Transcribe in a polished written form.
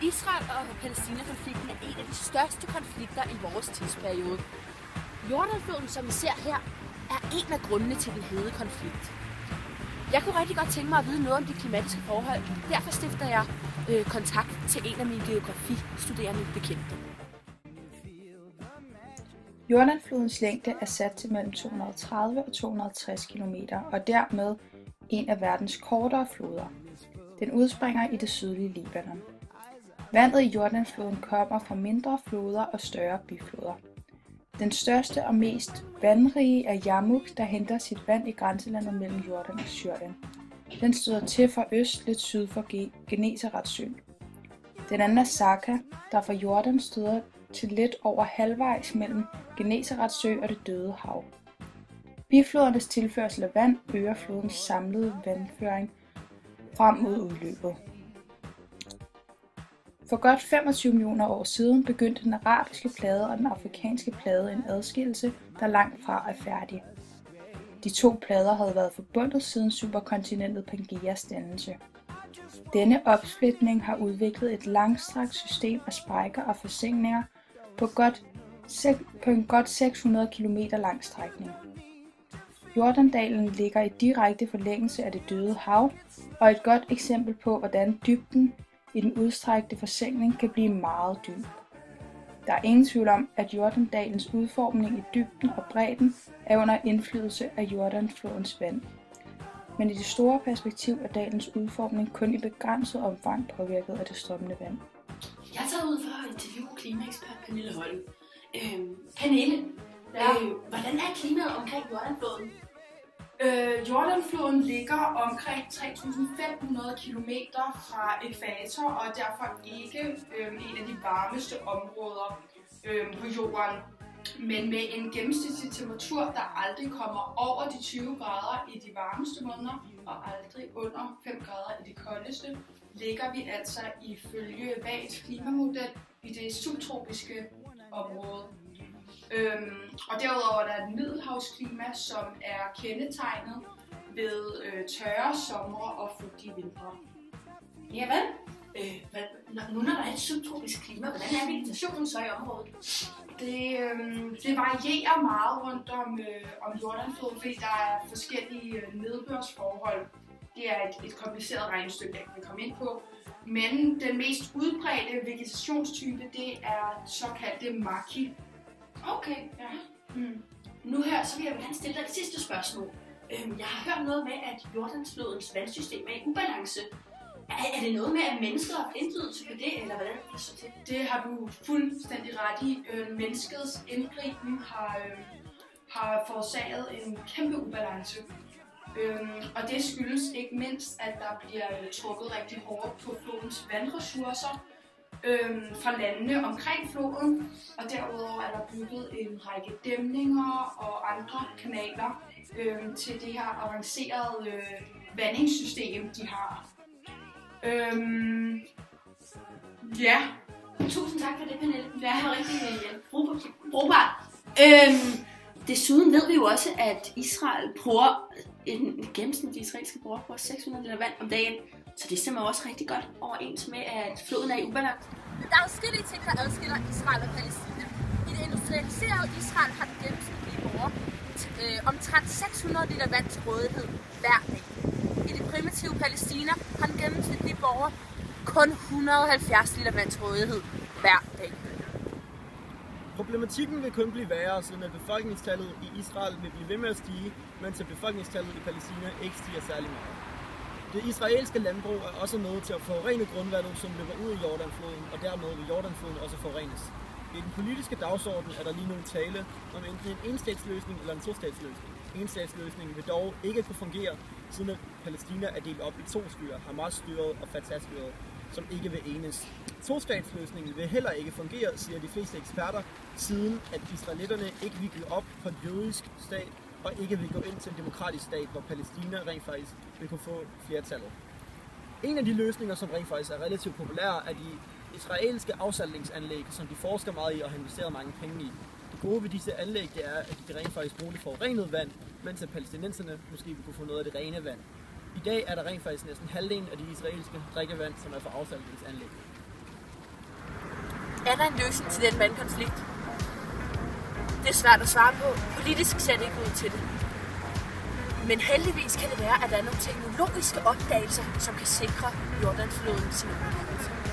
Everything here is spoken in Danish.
Israel og Palæstina-konflikten er en af de største konflikter i vores tidsperiode. Jordanfloden, som vi ser her, er en af grundene til den hede konflikt. Jeg kunne rigtig godt tænke mig at vide noget om de klimatiske forhold. Derfor stifter jeg kontakt til en af mine geografistuderende bekendte. Jordanflodens længde er sat til mellem 230 og 260 km og dermed en af verdens kortere floder. Den udspringer i det sydlige Libanon. Vandet i Jordanfloden kommer fra mindre floder og større bifloder. Den største og mest vandrige er Yarmouk, der henter sit vand i grænselandet mellem Jordan og Syrien. Den støder til fra øst lidt syd for Genesaretsøen. Den anden er Saka, der fra Jordan støder til lidt over halvvejs mellem Genesaretsø og det Døde Hav. Biflodernes tilførsel af vand øger flodens samlede vandføring frem mod udløbet. For godt 25 millioner år siden begyndte den arabiske plade og den afrikanske plade en adskillelse, der langt fra er færdig. De to plader havde været forbundet siden superkontinentet Pangeas dannelse. Denne opsplitning har udviklet et langstrakt system af sprækker og forsænkninger på en godt 600 km lang strækning. Jordandalen ligger i direkte forlængelse af det Døde Hav og er et godt eksempel på, hvordan dybden i den udstrakte forsænkning kan blive meget dyb. Der er ingen tvivl om, at Jordandalens udformning i dybden og bredden er under indflydelse af Jordanflodens vand. Men i det store perspektiv er dalens udformning kun i begrænset omfang påvirket af det strømmende vand. Jeg er taget ud for at interviewe klimaekspert Pernille Holm. Pernille, hvordan er klimaet omkring Jordanfloden? Jordanfloden ligger omkring 3.500 km fra ækvator og er derfor ikke en af de varmeste områder på jorden. Men med en gennemsnitlig temperatur, der aldrig kommer over de 20 grader i de varmeste måneder og aldrig under 5 grader i de koldeste, ligger vi altså ifølge WATs klimamodel i det subtropiske område. Og derudover er der et middelhavsklima, som er kendetegnet ved tørre somre og fugtige vintre. Ja, hvad? Nu når der er et subtropisk klima, hvordan er vegetationen så i området? Det varierer meget rundt om Jordanfloden, fordi der er forskellige nedbørsforhold. Det er et kompliceret regnestykke, jeg kan komme ind på. Men den mest udbredte vegetationstype, det er såkaldte maki. Okay, ja. Nu her, så vil jeg gerne stille dig et sidste spørgsmål. Jeg har hørt noget med, at Jordanflodens vandsystem er i ubalance. Er det noget med, at mennesket har haft indflydelse på det, eller hvordan er det så til? Det har du fuldstændig ret i. Menneskets indgriben har forårsaget en kæmpe ubalance. Og det skyldes ikke mindst, at der bliver trukket rigtig hårdt på flodens vandressourcer fra landene omkring floden, og derudover er der bygget en række dæmninger og andre kanaler til det her avancerede vandingssystem, de har. Ja. Tusind tak for det, Pernille. Det var rigtig brugbart. Desuden ved vi jo også, at Israel bruger en gennemsnitlig israelske bruger 600 liter vand om dagen. Så det stemmer også rigtig godt overens med, at floden er i ubalance. Der er forskellige ting, der adskiller Israel og Palæstina. I det industrialiserede Israel har den gennemsnitlige borger omtrent 600 liter vand til rådighed hver dag. I det primitive Palæstina har den gennemsnitlige borger kun 170 liter vand til rådighed hver dag. Problematikken vil kun blive værre, siden at befolkningstallet i Israel vil blive ved med at stige, mens befolkningstallet i Palæstina ikke stiger særlig meget. Det israelske landbrug er også med til at forurene grundvandet, som løber ud i Jordanfloden, og dermed vil Jordanfloden også forurenes. I den politiske dagsorden er der lige nu tale om enten en enstatsløsning eller en tostatsløsning. Enstatsløsningen vil dog ikke kunne fungere, siden at Palæstina er delt op i to styrer, Hamas-styret og Fatah-styret, som ikke vil enes. Tostatsløsningen vil heller ikke fungere, siger de fleste eksperter, siden at israelitterne ikke vil give op på en jødisk stat og ikke vil gå ind til en demokratisk stat, hvor Palæstina rent faktisk vil kunne få flertallet. En af de løsninger, som rent faktisk er relativt populære, er de israelske afsaltningsanlæg, som de forsker meget i og har investeret mange penge i. Det gode ved disse anlæg, det er, at de rent faktisk bruger det forurenede vand, mens palæstinenserne måske vil kunne få noget af det rene vand. I dag er der rent faktisk næsten halvdelen af det israelske drikkevand, som er fra afsaltningsanlæg. Er der en løsning til den vandkonflikt? Det er svært at svare på. Politisk ser det ikke ud til det. Men heldigvis kan det være, at der er nogle teknologiske opdagelser, som kan sikre Jordansfloden sin overlevelse.